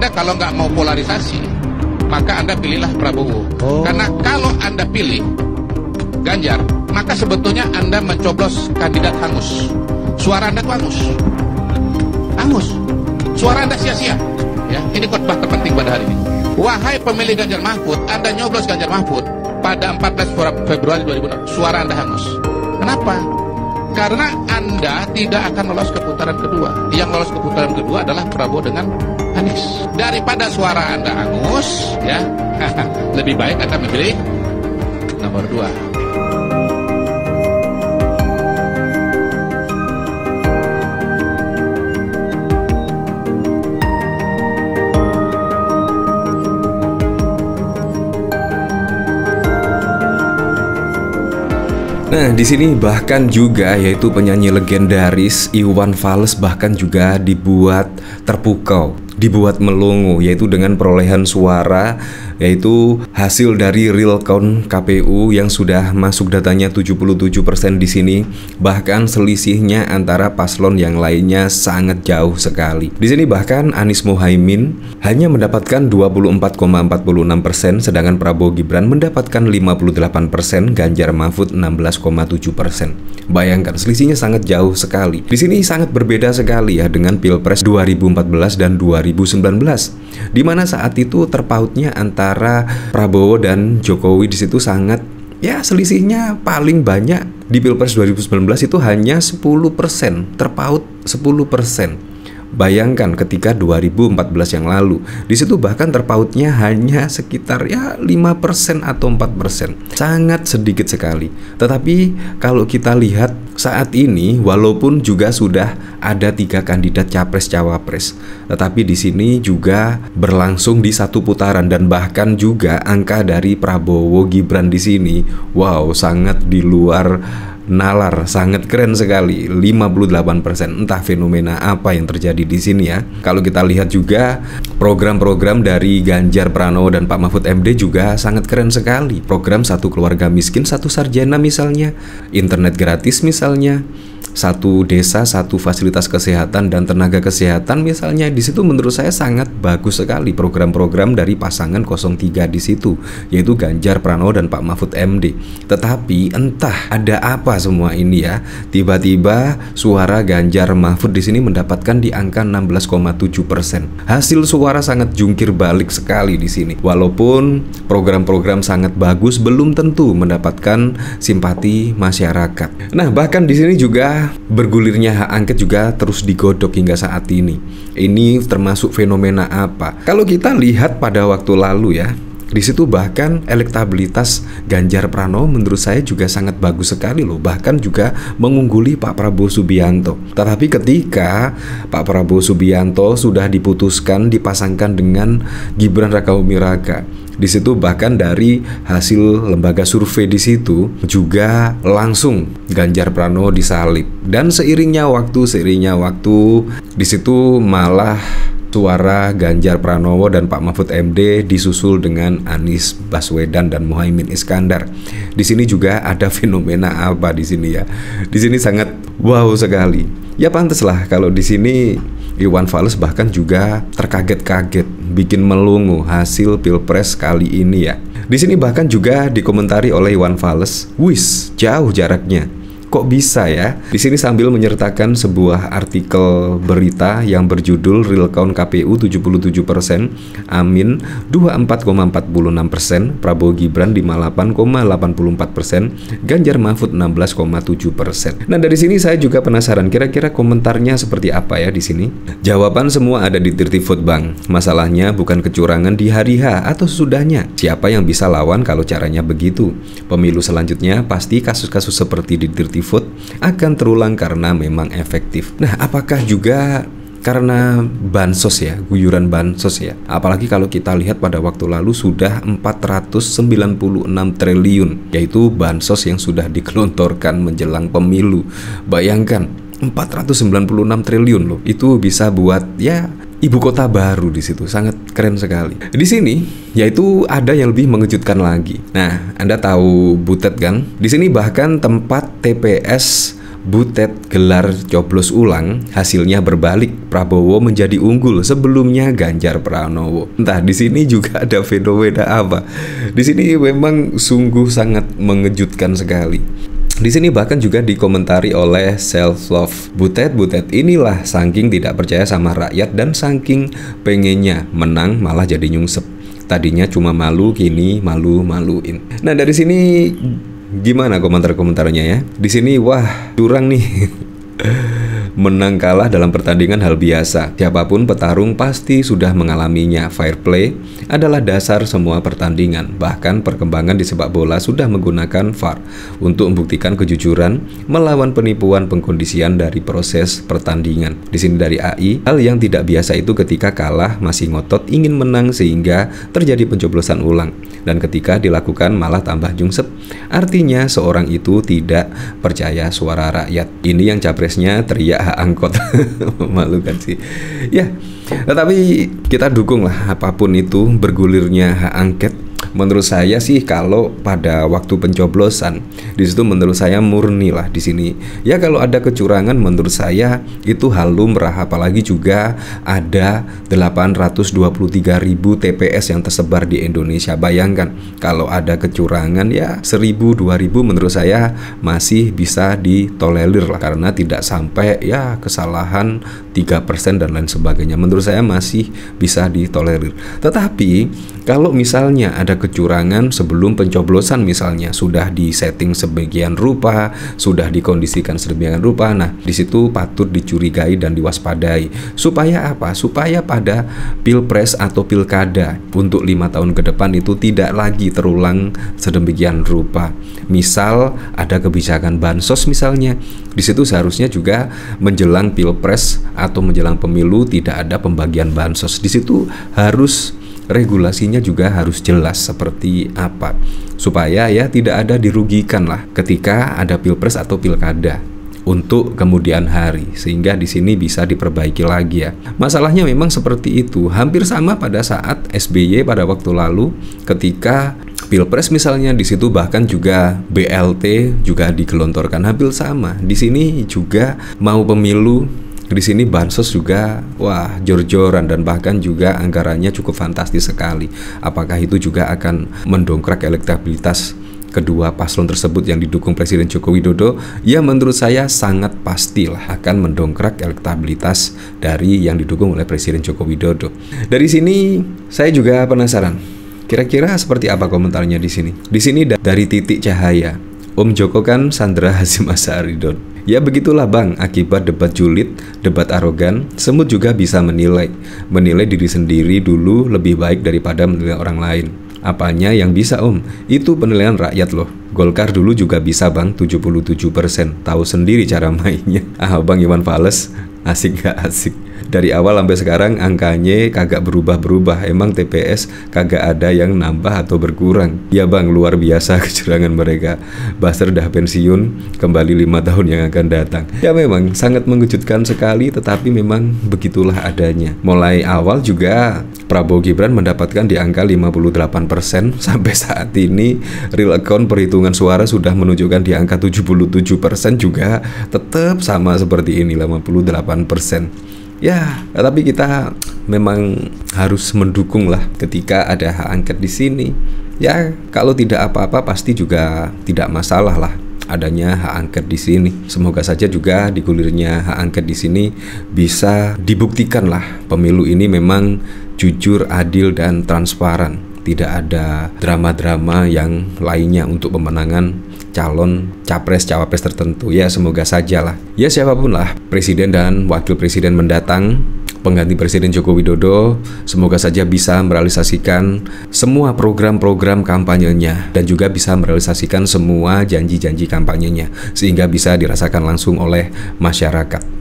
Anda kalau nggak mau polarisasi, maka Anda pilihlah Prabowo. Karena kalau Anda pilih Ganjar, maka sebetulnya Anda mencoblos kandidat hangus. Suara Anda tuh hangus. Hangus. Suara Anda sia-sia. Ya, ini khotbah terpenting pada hari ini. Wahai pemilih Ganjar Mahfud, Anda nyoblos Ganjar Mahfud pada 14 Februari 2006, suara Anda hangus. Kenapa? Karena Anda tidak akan lolos ke putaran kedua. Yang lolos ke putaran kedua adalah Prabowo dengan Anies. Daripada suara Anda hangus, ya, lebih baik Anda memilih nomor 2. Nah, di sini bahkan juga yaitu penyanyi legendaris Iwan Fals bahkan juga dibuat terpukau, dibuat melongo, yaitu dengan perolehan suara, yaitu hasil dari real count KPU yang sudah masuk datanya 77% di sini. Bahkan selisihnya antara paslon yang lainnya sangat jauh sekali. Di sini bahkan Anies Mohaimin hanya mendapatkan 24,46%, sedangkan Prabowo Gibran mendapatkan 58%, Ganjar Mahfud 16,7%. Bayangkan selisihnya sangat jauh sekali. Di sini sangat berbeda sekali ya dengan Pilpres 2014 dan 2019, di mana saat itu terpautnya antara Prabowo dan Jokowi di situ sangat, ya, selisihnya paling banyak di Pilpres 2019 itu hanya 10%, terpaut 10%. Bayangkan ketika 2014 yang lalu, di situ bahkan terpautnya hanya sekitar ya 5% atau 4%. Sangat sedikit sekali. Tetapi kalau kita lihat saat ini, walaupun juga sudah ada 3 kandidat capres-cawapres, tetapi di sini juga berlangsung di satu putaran, dan bahkan juga angka dari Prabowo Gibran di sini, wow, sangat di luar nalar, sangat keren sekali, 58%. Entah fenomena apa yang terjadi di sini ya. Kalau kita lihat juga program-program dari Ganjar Pranowo dan Pak Mahfud MD juga sangat keren sekali. Program satu keluarga miskin, satu sarjana misalnya, internet gratis misalnya, satu desa, satu fasilitas kesehatan dan tenaga kesehatan misalnya. Di situ menurut saya sangat bagus sekali program-program dari pasangan 03 di situ, yaitu Ganjar Pranowo dan Pak Mahfud MD. Tetapi entah ada apa semua ini ya, tiba-tiba suara Ganjar Mahfud di sini mendapatkan di angka 16,7%. Hasil suara sangat jungkir balik sekali di sini. Walaupun program-program sangat bagus, belum tentu mendapatkan simpati masyarakat. Nah, bahkan di sini juga bergulirnya hak angket juga terus digodok hingga saat ini. Ini termasuk fenomena apa? Kalau kita lihat pada waktu lalu ya, di situ bahkan elektabilitas Ganjar Pranowo menurut saya juga sangat bagus sekali loh, bahkan juga mengungguli Pak Prabowo Subianto. Tetapi ketika Pak Prabowo Subianto sudah diputuskan dipasangkan dengan Gibran Rakabuming Raka, di situ bahkan dari hasil lembaga survei di situ juga langsung Ganjar Pranowo disalib. Dan seiringnya waktu di situ malah suara Ganjar Pranowo dan Pak Mahfud MD disusul dengan Anies Baswedan dan Muhaimin Iskandar. Di sini juga ada fenomena apa di sini ya? Di sini sangat wow sekali. Ya pantaslah kalau di sini Iwan Fals bahkan juga terkaget-kaget, bikin melongo hasil Pilpres kali ini ya. Di sini bahkan juga dikomentari oleh Iwan Fals, "Wis, jauh jaraknya. Kok bisa ya?" Di sini sambil menyertakan sebuah artikel berita yang berjudul Real Count KPU 77%, Amin 24,46%, Prabowo Gibran 58,84%, Ganjar Mahfud 16,7%. Nah, dari sini saya juga penasaran kira-kira komentarnya seperti apa ya di sini. Jawaban semua ada di Dirty Vote Bang. Masalahnya bukan kecurangan di hari H atau sesudahnya. Siapa yang bisa lawan kalau caranya begitu? Pemilu selanjutnya pasti kasus-kasus seperti di Dirty Vote akan terulang karena memang efektif. Nah, apakah juga karena bansos ya, guyuran bansos ya? Apalagi kalau kita lihat pada waktu lalu sudah 496 triliun, yaitu bansos yang sudah digelontorkan menjelang pemilu. Bayangkan 496 triliun loh, itu bisa buat ya ibu kota baru di situ, sangat keren sekali. Di sini yaitu ada yang lebih mengejutkan lagi. Nah, Anda tahu Butet kan? Di sini bahkan tempat TPS Butet gelar coblos ulang, hasilnya berbalik, Prabowo menjadi unggul sebelumnya Ganjar Pranowo. Entah di sini juga ada fenomena apa. Di sini memang sungguh sangat mengejutkan sekali. Di sini bahkan juga dikomentari oleh Self Love Butet inilah saking tidak percaya sama rakyat dan saking pengennya menang malah jadi nyungsep. Tadinya cuma malu, kini malu-maluin. Nah, dari sini gimana komentar-komentarnya ya? Di sini wah, curang nih. Menang kalah dalam pertandingan hal biasa. Siapapun petarung pasti sudah mengalaminya. Fair play adalah dasar semua pertandingan. Bahkan perkembangan di sepak bola sudah menggunakan VAR untuk membuktikan kejujuran melawan penipuan pengkondisian dari proses pertandingan. Di sini dari AI, hal yang tidak biasa itu ketika kalah masih ngotot ingin menang sehingga terjadi pencoblosan ulang. Dan ketika dilakukan malah tambah jungsep. Artinya seorang itu tidak percaya suara rakyat. Ini yang capresnya teriak hak angkot. Memalukan sih ya, tetapi kita dukung lah apapun itu bergulirnya hak angket. Menurut saya sih kalau pada waktu pencoblosan di situ menurut saya murni lah di sini. Ya kalau ada kecurangan menurut saya itu hal lumrah, apalagi juga ada 823.000 TPS yang tersebar di Indonesia. Bayangkan kalau ada kecurangan ya 1.000 2.000 menurut saya masih bisa ditolerir lah, karena tidak sampai ya kesalahan 3% dan lain sebagainya. Menurut saya masih bisa ditolerir. Tetapi kalau misalnya ada kecurangan sebelum pencoblosan, misalnya sudah disetting sebagian rupa, sudah dikondisikan sedemikian rupa, nah di situ patut dicurigai dan diwaspadai. Supaya apa? Supaya pada pilpres atau pilkada untuk 5 tahun ke depan itu tidak lagi terulang sedemikian rupa. Misal ada kebijakan bansos misalnya, di situ seharusnya juga menjelang pilpres atau menjelang pemilu tidak ada pembagian bansos. Di situ harus regulasinya juga harus jelas seperti apa, supaya ya tidak ada dirugikan lah ketika ada pilpres atau pilkada untuk kemudian hari, sehingga di sini bisa diperbaiki lagi ya. Masalahnya memang seperti itu, hampir sama pada saat SBY pada waktu lalu ketika pilpres misalnya, di situ bahkan juga BLT juga digelontorkan, hampir sama. Di sini juga mau pemilu, di sini bansos juga wah jor-joran dan bahkan juga anggarannya cukup fantastis sekali. Apakah itu juga akan mendongkrak elektabilitas kedua paslon tersebut yang didukung Presiden Joko Widodo? Ya menurut saya sangat pastilah akan mendongkrak elektabilitas dari yang didukung oleh Presiden Joko Widodo. Dari sini saya juga penasaran, kira-kira seperti apa komentarnya di sini? Di sini dari Titik Cahaya, Om Joko kan Sandra Hasyim Asharidon. Ya begitulah bang, akibat debat julid, debat arogan, semut juga bisa menilai diri sendiri dulu lebih baik daripada menilai orang lain. Apanya yang bisa om? Itu penilaian rakyat loh. Golkar dulu juga bisa bang, 77%. Tahu sendiri cara mainnya. Bang Iwan Fals, asik gak asik? Dari awal sampai sekarang angkanya kagak berubah-berubah. Emang TPS kagak ada yang nambah atau berkurang. Ya bang, luar biasa kecurangan mereka. Buzzer dah pensiun, kembali 5 tahun yang akan datang. Ya memang sangat mengejutkan sekali, tetapi memang begitulah adanya. Mulai awal juga Prabowo Gibran mendapatkan di angka 58%. Sampai saat ini real account perhitungan suara sudah menunjukkan di angka 77% juga tetap sama seperti ini, 58%. Ya, tapi kita memang harus mendukung lah ketika ada hak angket di sini. Ya, kalau tidak apa-apa pasti juga tidak masalah lah adanya hak angket di sini. Semoga saja juga digulirnya hak angket di sini bisa dibuktikan lah pemilu ini memang jujur, adil dan transparan. Tidak ada drama-drama yang lainnya untuk pemenangan calon capres-cawapres tertentu. Ya semoga saja lah. Ya siapapun lah presiden dan wakil presiden mendatang, pengganti Presiden Joko Widodo, semoga saja bisa merealisasikan semua program-program kampanyenya dan juga bisa merealisasikan semua janji-janji kampanyenya sehingga bisa dirasakan langsung oleh masyarakat.